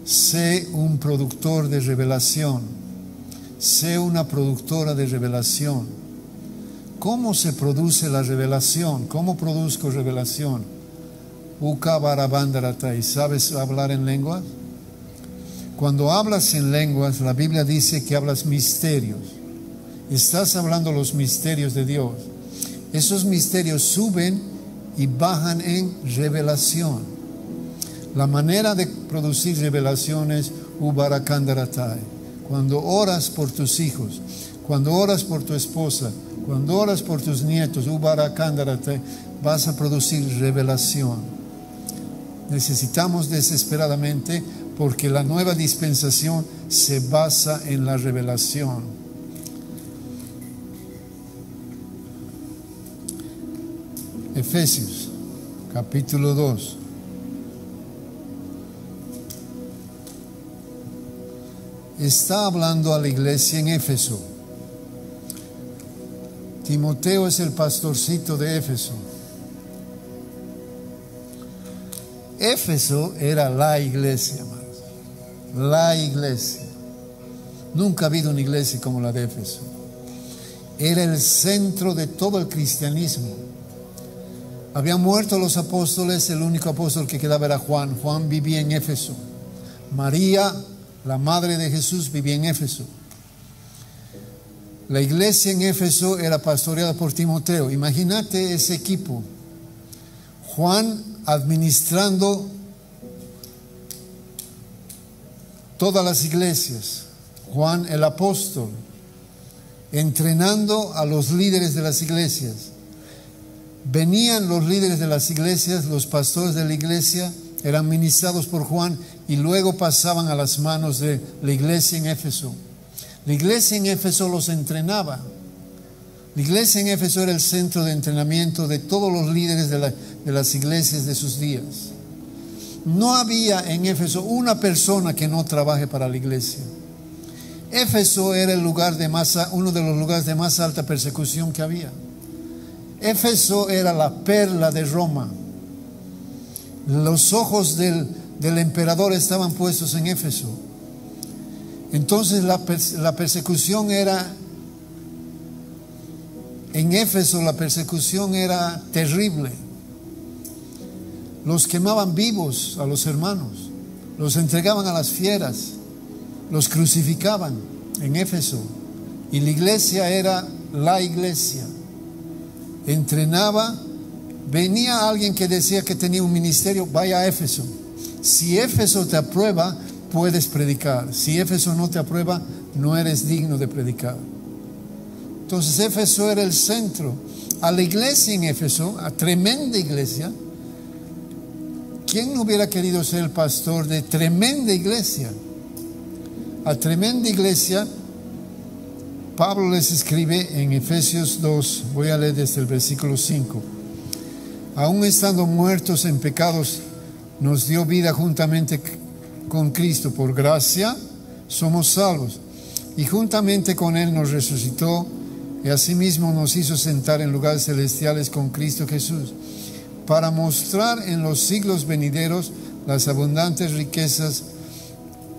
Sé un productor de revelación. Sé una productora de revelación. ¿Cómo se produce la revelación? ¿Cómo produzco revelación? Uka Barabandaratai. ¿Sabes hablar en lenguas? Cuando hablas en lenguas, la Biblia dice que hablas misterios. Estás hablando los misterios de Dios. Esos misterios suben y bajan en revelación. La manera de producir revelación es Ubarakandaratai. Cuando oras por tus hijos, cuando oras por tu esposa, cuando oras por tus nietos, Ubarakandaratai, vas a producir revelación. Necesitamos desesperadamente, porque la nueva dispensación se basa en la revelación. Efesios, capítulo 2. Está hablando a la iglesia en Éfeso. Timoteo es el pastorcito de Éfeso. Éfeso era la iglesia, hermanos. La iglesia. Nunca ha habido una iglesia como la de Éfeso. Era el centro de todo el cristianismo. Habían muerto los apóstoles, el único apóstol que quedaba era Juan. Juan vivía en Éfeso. María, la madre de Jesús, vivía en Éfeso. La iglesia en Éfeso era pastoreada por Timoteo. Imagínate ese equipo. Juan administrando todas las iglesias. Juan el apóstol, entrenando a los líderes de las iglesias. Venían los líderes de las iglesias, los pastores de la iglesia, eran ministrados por Juan y luego pasaban a las manos de la iglesia en Éfeso. La iglesia en Éfeso los entrenaba. La iglesia en Éfeso era el centro de entrenamiento de todos los líderes de las iglesias de sus días. No había en Éfeso una persona que no trabaje para la iglesia. Éfeso era uno de los lugares de más alta persecución que había. Éfeso era la perla de Roma. Los ojos del emperador estaban puestos en Éfeso. Entonces la persecución era, en Éfeso la persecución era terrible. Los quemaban vivos a los hermanos, los entregaban a las fieras, los crucificaban en Éfeso. Y la iglesia era la iglesia. Entrenaba. Venía alguien que decía que tenía un ministerio, vaya a Éfeso. Si Éfeso te aprueba, puedes predicar. Si Éfeso no te aprueba, no eres digno de predicar. Entonces Éfeso era el centro. A la iglesia en Éfeso, a tremenda iglesia, ¿quién no hubiera querido ser el pastor de tremenda iglesia? A tremenda iglesia, Pablo les escribe en Efesios 2, voy a leer desde el versículo 5. Aún estando muertos en pecados, nos dio vida juntamente con Cristo. Por gracia somos salvos. Y juntamente con Él nos resucitó y asimismo nos hizo sentar en lugares celestiales con Cristo Jesús, para mostrar en los siglos venideros las abundantes riquezas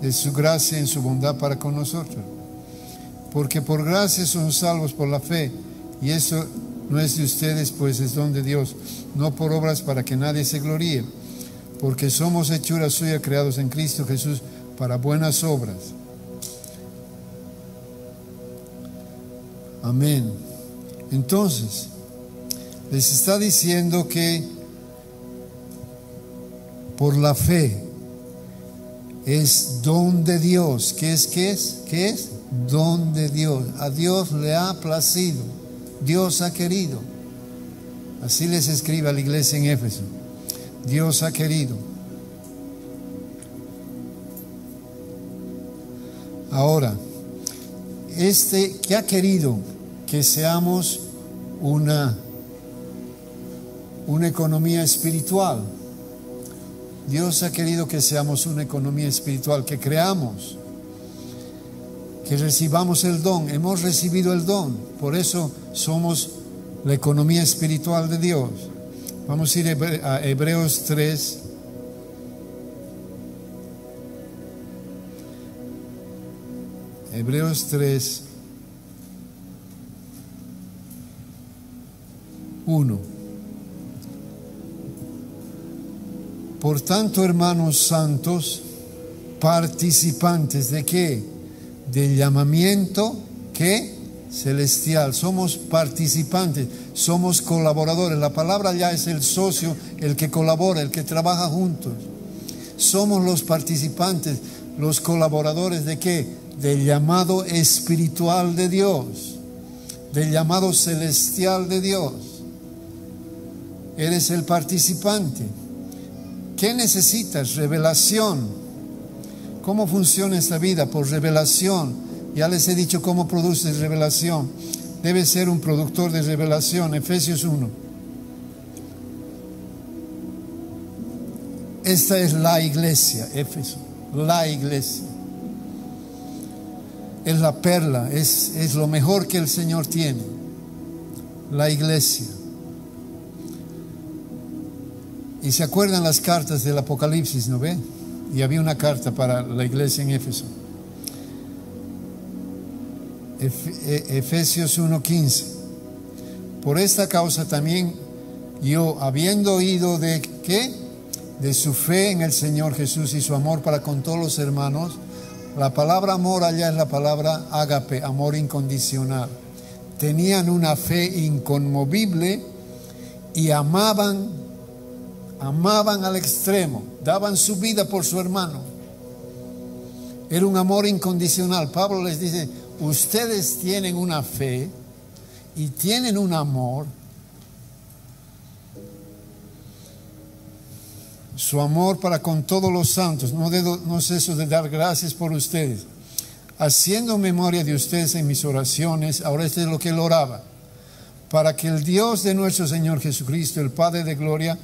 de su gracia en su bondad para con nosotros. Porque por gracia son salvos por la fe, y eso no es de ustedes, pues es don de Dios, no por obras para que nadie se gloríe, porque somos hechura suya, creados en Cristo Jesús para buenas obras. Amén. Entonces, les está diciendo que por la fe es don de Dios. ¿Qué es? Don de Dios. A Dios le ha placido. Dios ha querido. Así les escribe a la iglesia en Éfeso. Dios ha querido. Ahora, ¿qué ha querido? Que seamos una economía espiritual. Dios ha querido que seamos una economía espiritual, que creamos, que recibamos el don. Hemos recibido el don, por eso somos la economía espiritual de Dios. Vamos a ir a Hebreos 3. Hebreos 3, 1. Por tanto, hermanos santos, participantes ¿de qué? Del llamamiento, ¿qué? Celestial. Somos participantes, somos colaboradores. La palabra ya es el socio, el que colabora, el que trabaja juntos. Somos los participantes, los colaboradores ¿de qué? Del llamado espiritual de Dios, del llamado celestial de Dios. Eres el participante. ¿Qué necesitas? Revelación. ¿Cómo funciona esta vida? Por revelación. Ya les he dicho cómo produces revelación. Debe ser un productor de revelación. Efesios 1. Esta es la iglesia, Éfeso. La iglesia. Es la perla, es lo mejor que el Señor tiene. La iglesia. Y se acuerdan las cartas del Apocalipsis, ¿no ve? Y había una carta para la iglesia en Éfeso. Efesios 1:15. Por esta causa también yo, habiendo oído de ¿qué? De su fe en el Señor Jesús y su amor para con todos los hermanos. La palabra amor allá es la palabra ágape, amor incondicional. Tenían una fe inconmovible y amaban al extremo, daban su vida por su hermano. Era un amor incondicional. Pablo les dice, ustedes tienen una fe y tienen un amor. Su amor para con todos los santos. No ceso de dar gracias por ustedes, haciendo memoria de ustedes en mis oraciones. Ahora esto es lo que él oraba: para que el Dios de nuestro Señor Jesucristo, el Padre de gloria,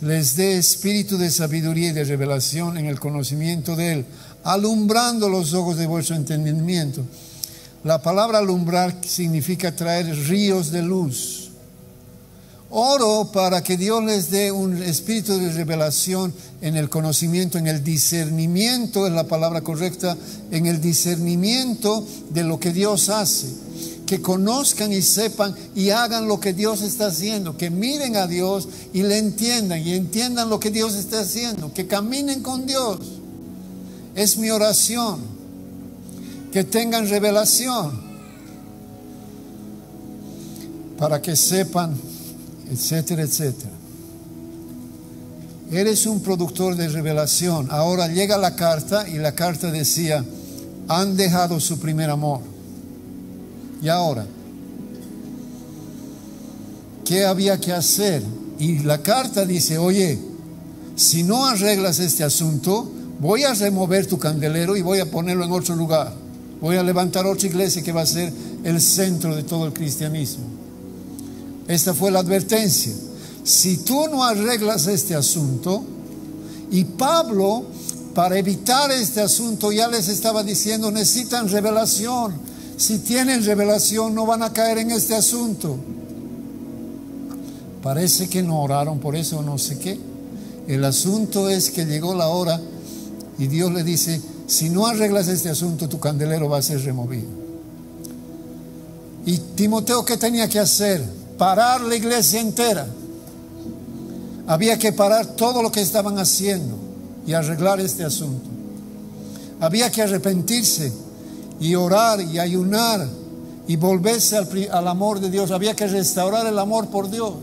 les dé espíritu de sabiduría y de revelación en el conocimiento de Él, alumbrando los ojos de vuestro entendimiento. La palabra alumbrar significa traer ríos de luz. Oro para que Dios les dé un espíritu de revelación en el conocimiento, en el discernimiento, es la palabra correcta, en el discernimiento de lo que Dios hace. Que conozcan y sepan y hagan lo que Dios está haciendo, que miren a Dios y le entiendan y entiendan lo que Dios está haciendo, que caminen con Dios. Es mi oración, que tengan revelación, para que sepan, etcétera, etcétera. Eres un productor de revelación. Ahora llega la carta y la carta decía, han dejado su primer amor. Y ahora, ¿qué había que hacer? Y la carta dice, oye, si no arreglas este asunto, voy a remover tu candelero y voy a ponerlo en otro lugar. Voy a levantar otra iglesia que va a ser el centro de todo el cristianismo. Esta fue la advertencia. Si tú no arreglas este asunto, y Pablo, para evitar este asunto, ya les estaba diciendo, necesitan revelación. Si tienen revelación, no van a caer en este asunto. Parece que no oraron por eso, no sé qué. El asunto es que llegó la hora y Dios le dice, si no arreglas este asunto, tu candelero va a ser removido. Y Timoteo, ¿qué tenía que hacer? Parar la iglesia entera. Había que parar todo lo que estaban haciendo y arreglar este asunto. Había que arrepentirse y orar y ayunar y volverse al amor de Dios. Había que restaurar el amor por Dios.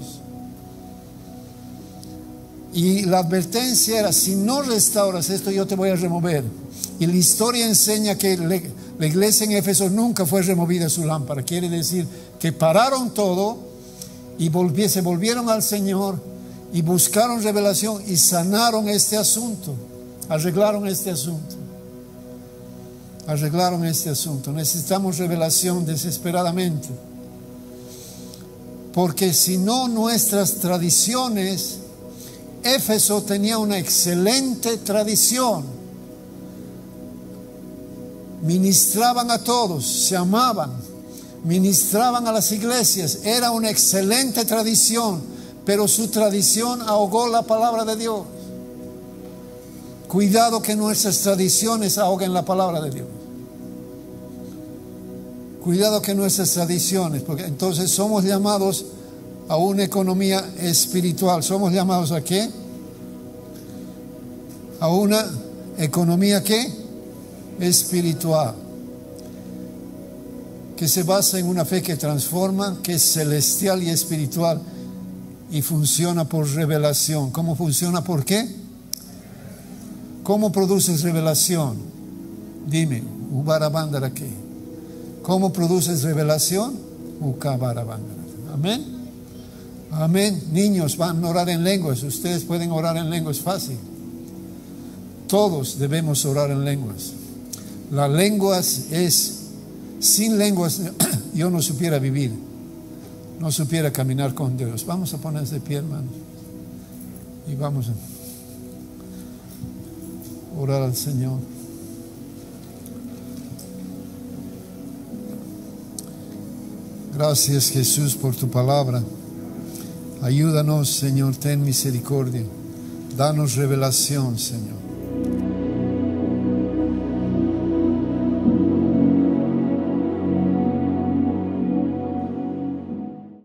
Y la advertencia era, si no restauras esto, yo te voy a remover. Y la historia enseña que la iglesia en Éfeso nunca fue removida su lámpara. Quiere decir que pararon todo y se volvieron al Señor y buscaron revelación y sanaron este asunto. Arreglaron este asunto. Arreglaron este asunto. Necesitamos revelación desesperadamente. Porque si no, nuestras tradiciones, Éfeso tenía una excelente tradición. Ministraban a todos, se amaban, ministraban a las iglesias. Era una excelente tradición, pero su tradición ahogó la palabra de Dios. Cuidado que nuestras tradiciones ahoguen la palabra de Dios. Cuidado que nuestras tradiciones, porque entonces somos llamados a una economía espiritual. ¿Somos llamados a qué? A una economía ¿qué? Espiritual. Que se basa en una fe que transforma, que es celestial y espiritual y funciona por revelación. ¿Cómo funciona? ¿Por qué? ¿Cómo produces revelación? Dime, Ubarabandara qué. ¿Cómo produces revelación? Amén. Amén. Niños van a orar en lenguas. Ustedes pueden orar en lenguas fácil. Todos debemos orar en lenguas. Las lenguas es, sin lenguas yo no supiera vivir, no supiera caminar con Dios. Vamos a ponerse de pie, hermanos, y vamos a orar al Señor. Gracias, Jesús, por tu palabra. Ayúdanos, Señor, ten misericordia. Danos revelación, Señor.